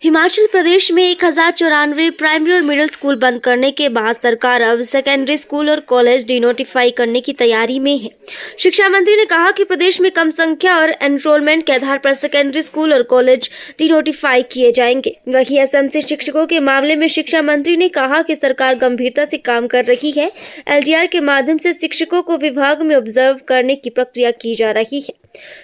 हिमाचल प्रदेश में 1094 प्राइमरी और middle school बंद करने के बाद सरकार अब सेकेंडरी स्कूल और कॉलेज डिनोटिफाई करने की तैयारी में है। शिक्षा मंत्री ने कहा कि प्रदेश में कम संख्या और एनरोलमेंट के आधार पर सेकेंडरी स्कूल और कॉलेज डिनोटिफाई किए जाएंगे। वहीं एसएमसी शिक्षकों के मामले में शिक्षा मंत्री ने कहा कि सरकार गंभीरता से काम कर रही है। एलडीआर के माध्यम से शिक्षकों को विभाग में ऑब्जर्व करने की प्रक्रिया की जा रही है।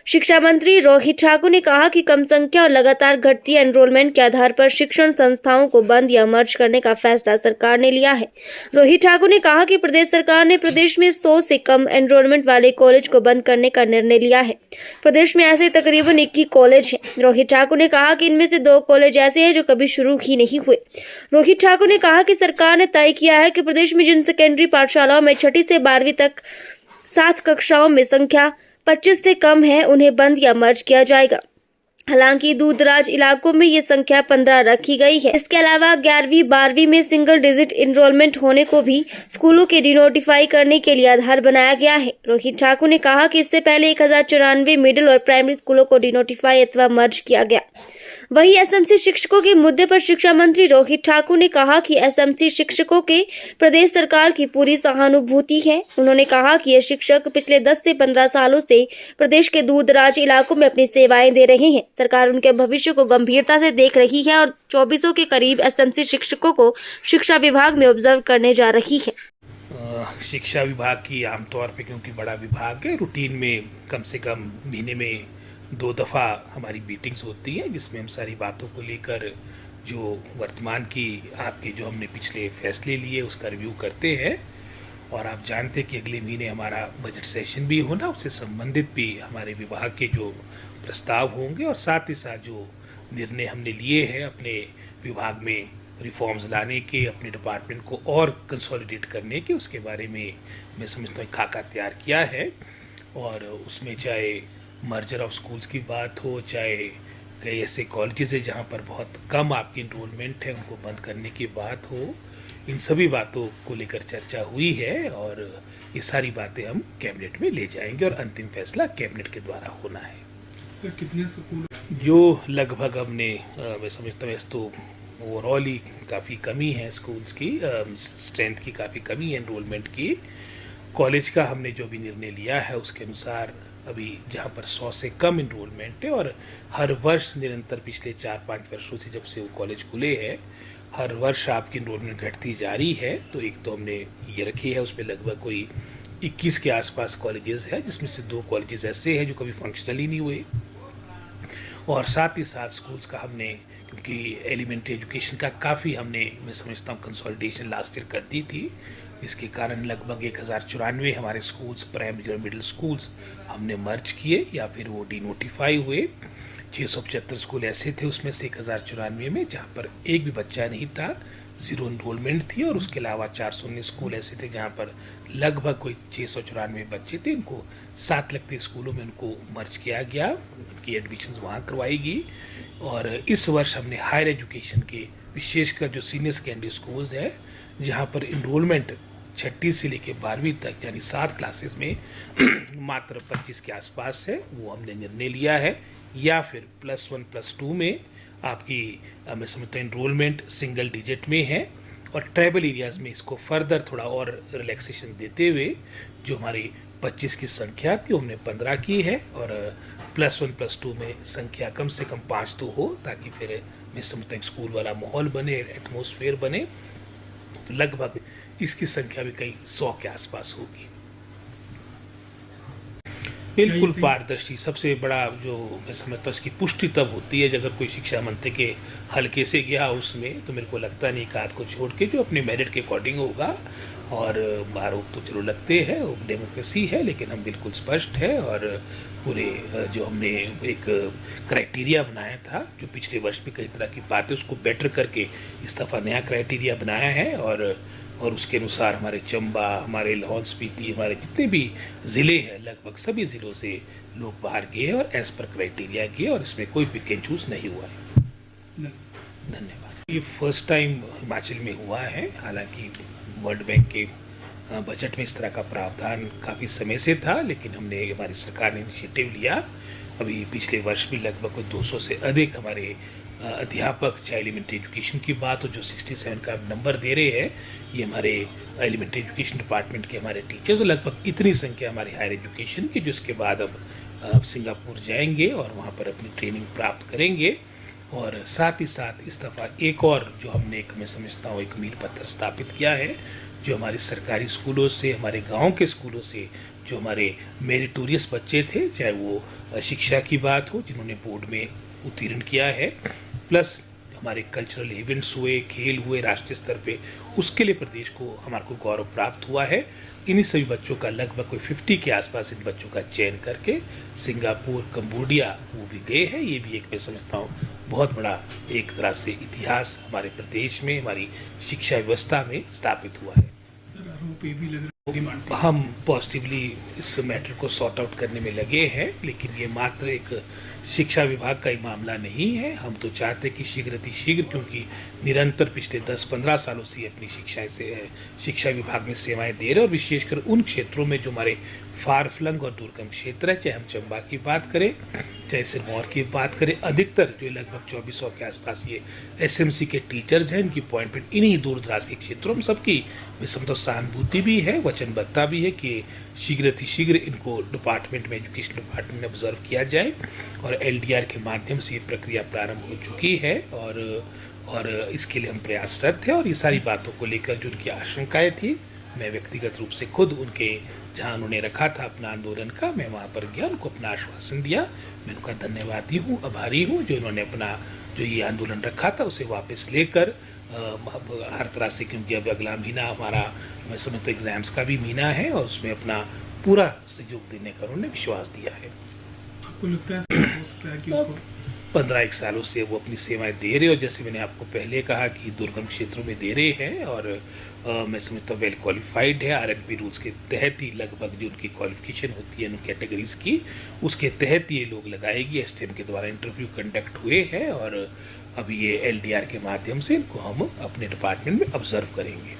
शिक्षा मंत्री रोहित ठाकुर ने कहा कि कम संख्या और लगातार घटती एनरोलमेंट के आधार पर शिक्षण संस्थाओं को बंद या मर्ज करने का फैसला सरकार ने लिया है। रोहित ठाकुर ने कहा कि प्रदेश सरकार ने प्रदेश में 100 से कम एनरोलमेंट वाले कॉलेज को बंद करने का निर्णय लिया है। प्रदेश में ऐसे तकरीबन 21 कॉलेज हैं। रोहित ठाकुर ने कहा कि इनमें से 2 कॉलेज ऐसे हैं जो कभी शुरू ही नहीं हुए। रोहित ठाकुर ने कहा कि सरकार ने तय किया है कि प्रदेश में जिन सेकेंडरी पाठशालाओं में 6ठी से 12वीं तक 7 कक्षाओं में संख्या 25 से कम है, उन्हें बंद या मर्ज किया जाएगा। हालांकि दूर दराज इलाकों में ये संख्या 15 रखी गई है। इसके अलावा 11वीं 12वीं में सिंगल डिजिट एनरोलमेंट होने को भी स्कूलों के डिनोटिफाई करने के लिए आधार बनाया गया है। रोहित ठाकुर ने कहा कि इससे पहले 1094 मिडिल और प्राइमरी स्कूलों को डिनोटिफाई अथवा मर्ज किया गया। वहीं एसएमसी शिक्षकों के मुद्दे पर शिक्षा मंत्री रोहित ठाकुर ने कहा कि एसएमसी शिक्षकों के प्रदेश सरकार की पूरी सहानुभूति है। उन्होंने कहा कि ये शिक्षक पिछले 10 से 15 सालों से प्रदेश के दूर दराज इलाकों में अपनी सेवाएं दे रहे हैं। सरकार उनके भविष्य को गंभीरता से देख रही है और 2400 के करीब एसएमसी शिक्षकों को शिक्षा विभाग में ऑब्जर्व करने जा रही है। शिक्षा विभाग की आमतौर पे, क्योंकि बड़ा विभाग है, रूटीन में कम से कम महीने में 2 दफ़ा हमारी मीटिंग्स होती हैं, जिसमें हम सारी बातों को लेकर जो वर्तमान की आपके जो हमने पिछले फैसले लिए उसका रिव्यू करते हैं। और आप जानते हैं कि अगले महीने हमारा बजट सेशन भी होना, उससे संबंधित भी हमारे विभाग के जो प्रस्ताव होंगे और साथ ही साथ जो निर्णय हमने लिए हैं अपने विभाग में रिफॉर्म्स लाने के, अपने डिपार्टमेंट को और कंसोलिडेट करने के, उसके बारे में मैं समझता हूँ खाका तैयार किया है। और उसमें चाहे मर्जर ऑफ स्कूल्स की बात हो, चाहे कई ऐसे कॉलेजेस हैं जहाँ पर बहुत कम आपकी इनरोलमेंट है, उनको बंद करने की बात हो, इन सभी बातों को लेकर चर्चा हुई है और ये सारी बातें हम कैबिनेट में ले जाएंगे और अंतिम फैसला कैबिनेट के द्वारा होना है। सर, कितने स्कूल जो लगभग हमने मैं समझता हूँ तो ओवरऑल ही काफ़ी कमी है, स्कूल्स की स्ट्रेंथ की काफ़ी कमी है एनरोलमेंट की। कॉलेज का हमने जो भी निर्णय लिया है उसके अनुसार अभी जहाँ पर 100 से कम इनरोलमेंट है और हर वर्ष निरंतर पिछले 4-5 वर्षों से जब से वो कॉलेज खुले हैं हर वर्ष आपकी इनरोलमेंट घटती जा रही है। तो एक तो हमने ये रखी है, उसमें लगभग कोई 21 के आसपास कॉलेजेस है, जिसमें से 2 कॉलेजेस ऐसे हैं जो कभी फंक्शनल ही नहीं हुए। और साथ ही साथ स्कूल्स का हमने, क्योंकि एलिमेंट्री एजुकेशन का काफ़ी हमने मैं समझता हूँ कंसोलिडेशन लास्ट ईयर कर दी थी, जिसके कारण लगभग 1094 हमारे स्कूल्स प्राइमरी और मिडिल स्कूल्स हमने मर्ज किए या फिर वो डिनोटिफाई हुए। 675 स्कूल ऐसे थे उसमें से 1094 में जहाँ पर एक भी बच्चा नहीं था, 0 इनरोलमेंट थी। और उसके अलावा 419 स्कूल ऐसे थे जहाँ पर लगभग कोई 694 बच्चे थे, उनको 7 लगते स्कूलों में उनको मर्ज किया गया, उनकी एडमिशन वहाँ करवाई गई। और इस वर्ष हमने हायर एजुकेशन के विशेषकर जो सीनियर सेकेंडरी स्कूल्स है जहाँ पर इनरोलमेंट 6ठी से लेकर 12वीं तक यानी 7 क्लासेस में मात्र 25 के आसपास है, वो हमने निर्णय लिया है। या फिर +1 +2 में आपकी मैं समझता हूँ इनरोलमेंट सिंगल डिजिट में है और ट्राइबल एरियाज़ में इसको फर्दर थोड़ा और रिलैक्सेशन देते हुए जो हमारी 25 की संख्या थी हमने 15 की है और +1 +2 में संख्या कम से कम 5 तो हो, ताकि फिर मैं समझता हूँ स्कूल वाला माहौल बने, एटमॉस्फेयर बने। तो लगभग इसकी संख्या भी कई 100 के आसपास होगी। बिल्कुल पारदर्शी, सबसे बड़ा जो मैं समझता हूँ इसकी पुष्टि तब होती है जब अगर कोई शिक्षा मंत्री के हल्के से गया उसमें, तो मेरे को लगता नहीं एक आध को छोड़ के जो अपने मेरिट के अकॉर्डिंग होगा। और आरोप तो चलो लगते हैं, वो डेमोक्रेसी है, लेकिन हम बिल्कुल स्पष्ट है और पूरे जो हमने एक क्राइटेरिया बनाया था जो पिछले वर्ष भी कई तरह की बातें उसको बेटर करके इस दफ़ा नया क्राइटेरिया बनाया है और उसके अनुसार हमारे चंबा, हमारे लाहौल स्पीति, हमारे जितने भी ज़िले हैं लगभग सभी ज़िलों से लोग बाहर गए और एज पर क्राइटेरिया गए और इसमें कोई पिक एंड चूज नहीं हुआ है। धन्यवाद। ये फर्स्ट टाइम हिमाचल में हुआ है, हालांकि वर्ल्ड बैंक के बजट में इस तरह का प्रावधान काफ़ी समय से था, लेकिन हमने हमारी सरकार ने इनिशिएटिव लिया। अभी पिछले वर्ष भी लगभग 200 से अधिक हमारे अध्यापक, चाहे एलिमेंट्री एजुकेशन की बात हो, जो 67 का नंबर दे रहे हैं, ये हमारे एलिमेंट्री एजुकेशन डिपार्टमेंट के हमारे टीचर्स, तो लगभग इतनी संख्या हमारे हायर एजुकेशन की, जिसके बाद अब सिंगापुर जाएंगे और वहाँ पर अपनी ट्रेनिंग प्राप्त करेंगे। और साथ ही साथ इस दफ़ा एक और जो हमने एक, मैं समझता हूँ, एक मील पत्थर स्थापित किया है, जो हमारे सरकारी स्कूलों से, हमारे गांव के स्कूलों से जो हमारे मेरिटोरियस बच्चे थे, चाहे वो शिक्षा की बात हो, जिन्होंने बोर्ड में उत्तीर्ण किया है, प्लस हमारे कल्चरल इवेंट्स हुए, खेल हुए राष्ट्रीय स्तर पे, उसके लिए प्रदेश को, हमारे को गौरव प्राप्त हुआ है। इन्हीं सभी बच्चों का लगभग कोई 50 के आसपास इन बच्चों का चयन करके सिंगापुर, कंबोडिया वो भी गए हैं। ये भी एक, मैं समझता हूँ, बहुत बड़ा एक तरह से इतिहास हमारे प्रदेश में, हमारी शिक्षा व्यवस्था में स्थापित हुआ है। सर आरोप ये भी लग रहा है डिमांड हम पॉजिटिवली इस मैटर को सॉर्ट आउट करने में लगे हैं, लेकिन ये मात्र एक शिक्षा विभाग का ही मामला नहीं है। हम तो चाहते कि शीघ्र, क्योंकि निरंतर पिछले 10-15 सालों से अपनी शिक्षा विभाग में सेवाएं दे रहे हैं, और विशेषकर उन क्षेत्रों में जो हमारे फार फ्लंग और दुर्गम क्षेत्र है, चाहे हम चंबा की बात करें, चाहे सिरमौर की बात करें, अधिकतर जो लगभग 2400 के आसपास ये एसएमसी के टीचर्स हैं, इनकी अपॉइंटमेंट इन्हीं दूर दराज के क्षेत्रों में, सबकी मैं समझता सहानुभूति भी है, वचनबद्धता भी है कि शीघ्र इनको डिपार्टमेंट में, एजुकेशन डिपार्टमेंट में ऑब्जर्व किया जाए। और एलडीआर के माध्यम से ये प्रक्रिया प्रारंभ हो चुकी है, और इसके लिए हम प्रयासरत थे। और ये सारी बातों को लेकर जो उनकी आशंकाएं थी, मैं व्यक्तिगत रूप से खुद उनके, जहाँ उन्होंने रखा था अपना आंदोलन का, मैं वहाँ पर गया, उनको अपना आश्वासन दिया। मैं उनका धन्यवादी हूँ, आभारी हूँ, जो इन्होंने अपना जो ये आंदोलन रखा था उसे वापस लेकर हर तरह से, क्योंकि अब अगला महीना हमारा, मैं समझता एग्ज़ाम्स का भी महीना है, और उसमें अपना पूरा सहयोग देने का उन्होंने विश्वास दिया है। आपको लगता है सर हो सकता है कि उसको 15-1 सालों से वो अपनी सेवाएं दे रहे, और जैसे मैंने आपको पहले कहा कि दुर्गम क्षेत्रों में दे रहे हैं, और मैं समझता हूँ वेल क्वालिफाइड है। आरएनपी रूल्स के तहत ही लगभग जो उनकी क्वालिफिकेशन होती है उन कैटेगरीज की, उसके तहत ये लोग लगाएगी। एसटीएम के द्वारा इंटरव्यू कंडक्ट हुए हैं, और अभी ये एलडीआर के माध्यम से इनको हम अपने डिपार्टमेंट में ऑब्जर्व करेंगे।